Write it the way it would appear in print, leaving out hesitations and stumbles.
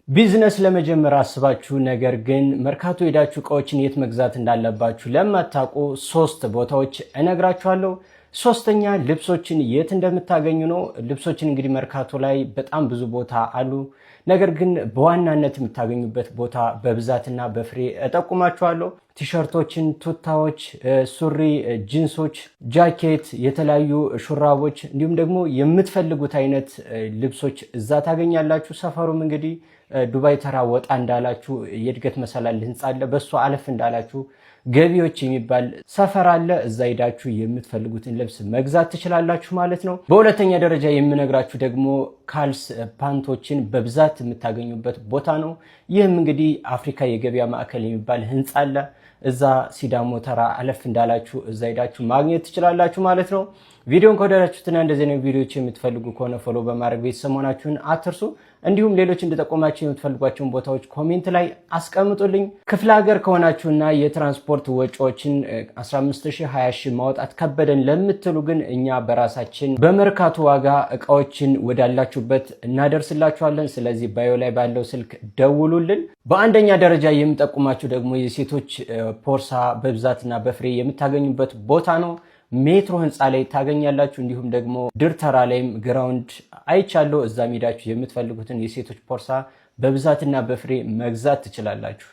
ቢዝነስ ለመጀመር አስባችሁ ነገር ግን መርካቶ ሄዳችሁ እቃዎችን የት መግዛት እንዳለባችሁ ለማታውቁ 3 ቦታዎች እነግራችኋለሁ። ሶስተኛ ልብሶችን የት እንደምታገኙ ነው። ልብሶችን እንግዲህ መርካቶ ላይ በጣም ብዙ ቦታ አሉ። ነገር ግን በዋናነት የምታገኙበት ቦታ በብዛትና በፍሬ እጠቁማችኋለሁ። ቲሸርቶችን፣ ቱታዎች፣ ሱሪ፣ ጂንሶች፣ ጃኬት፣ የተለያዩ ሹራቦች እንዲሁም ደግሞ የምትፈልጉት አይነት ልብሶች እዛ ታገኛላችሁ። ሰፈሩም እንግዲህ ዱባይ ተራ ወጣ እንዳላችሁ የእድገት መሰላል ህንጻ አለ። በሱ አለፍ እንዳላችሁ ገቢዎች የሚባል ሰፈር አለ። እዛ ሄዳችሁ የምትፈልጉትን ልብስ መግዛት ትችላላችሁ ማለት ነው። በሁለተኛ ደረጃ የምነግራችሁ ደግሞ ካልስ ፓንቶችን በብዛት የምታገኙበት ቦታ ነው። ይህም እንግዲህ አፍሪካ የገበያ ማዕከል የሚባል ህንጻ አለ። እዛ ሲዳሞ ተራ አለፍ እንዳላችሁ እዛ ሄዳችሁ ማግኘት ትችላላችሁ ማለት ነው። ቪዲዮን ከወደዳችሁትና እንደዚህ አይነት ቪዲዮዎች የምትፈልጉ ከሆነ ፎሎ በማድረግ ቤተሰብ መሆናችሁን አትርሱ። እንዲሁም ሌሎች እንድጠቆማችሁ የምትፈልጓቸውን ቦታዎች ኮሜንት ላይ አስቀምጡልኝ። ክፍለ ሀገር ከሆናችሁና የትራንስፖርት ወጪዎችን 15,000 20,000 ማውጣት ከበደን ለምትሉ ግን እኛ በራሳችን በመርካቶ ዋጋ እቃዎችን ወዳላችሁበት እናደርስላችኋለን። ስለዚህ ባዮ ላይ ባለው ስልክ ደውሉልን። በአንደኛ ደረጃ የምጠቁማችሁ ደግሞ የሴቶች ፖርሳ በብዛትና በፍሬ የምታገኙበት ቦታ ነው። ሜትሮ ህንፃ ላይ ታገኛላችሁ። እንዲሁም ደግሞ ድር ተራ ላይም ግራውንድ አይቻለሁ። እዛ ሄዳችሁ የምትፈልጉትን የሴቶች ፖርሳ በብዛትና በፍሬ መግዛት ትችላላችሁ።